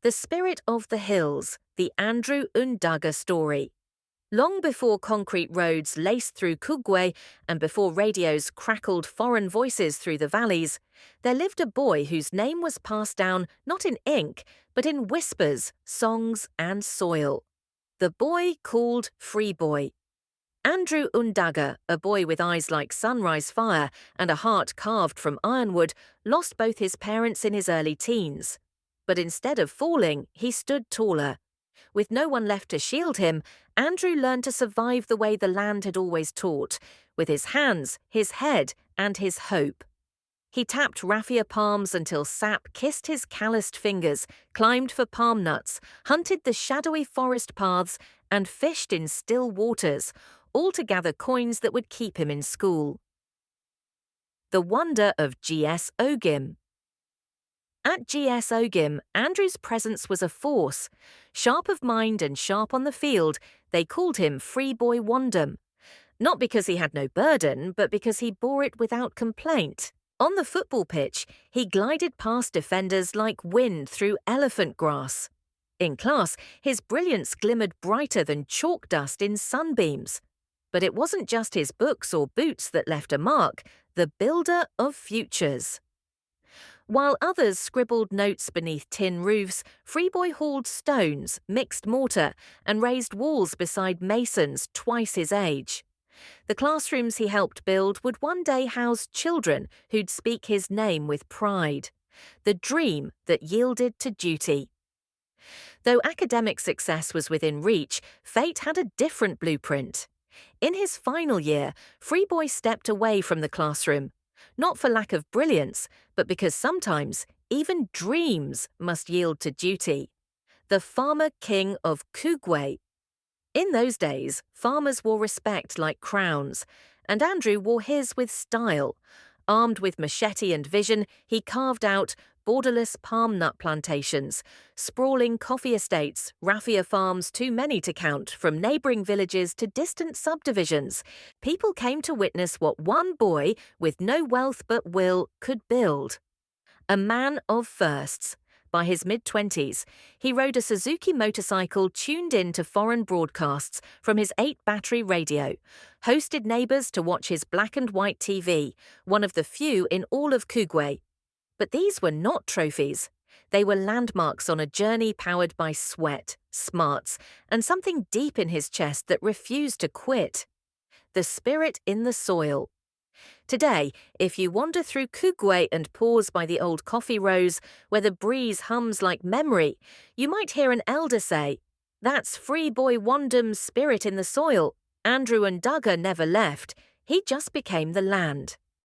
The Spirit of the Hills, the Andrew Undagha story. Long before concrete roads laced through Kugwe and before radios crackled foreign voices through the valleys, there lived a boy whose name was passed down not in ink, but in whispers, songs, and soil. The boy called Free Boy. Andrew Undagha, a boy with eyes like sunrise fire and a heart carved from ironwood, lost both his parents in his early teens. But instead of falling, he stood taller. With no one left to shield him, Andrew learned to survive the way the land had always taught, with his hands, his head, and his hope. He tapped raffia palms until sap kissed his calloused fingers, climbed for palm nuts, hunted the shadowy forest paths, and fished in still waters, all to gather coins that would keep him in school. The wonder of GS Ogim. At GS Ogim, Andrew's presence was a force. Sharp of mind and sharp on the field, they called him Free Boy Wandum. Not because he had no burden, but because he bore it without complaint. On the football pitch, he glided past defenders like wind through elephant grass. In class, his brilliance glimmered brighter than chalk dust in sunbeams. But it wasn't just his books or boots that left a mark, the builder of futures. While others scribbled notes beneath tin roofs, Freeboy hauled stones, mixed mortar, and raised walls beside masons twice his age. The classrooms he helped build would one day house children who'd speak his name with pride. The dream that yielded to duty. Though academic success was within reach, fate had a different blueprint. In his final year, Freeboy stepped away from the classroom. Not for lack of brilliance, but because sometimes even dreams must yield to duty. The farmer king of Kugwe. In those days, farmers wore respect like crowns, and Andrew wore his with style. Armed with machete and vision, he carved out borderless palm nut plantations, sprawling coffee estates, raffia farms too many to count, from neighbouring villages to distant subdivisions. People came to witness what one boy, with no wealth but will, could build. A man of firsts. By his mid-20s, he rode a Suzuki motorcycle tuned in to foreign broadcasts from his 8-battery radio, hosted neighbours to watch his black and white TV, one of the few in all of Kugwe. But these were not trophies. They were landmarks on a journey powered by sweat, smarts, and something deep in his chest that refused to quit. The spirit in the soil. Today, if you wander through Kugwe and pause by the old coffee rows, where the breeze hums like memory, you might hear an elder say, "That's Free Boy Wandum's spirit in the soil. Andrew Undagha never left. He just became the land."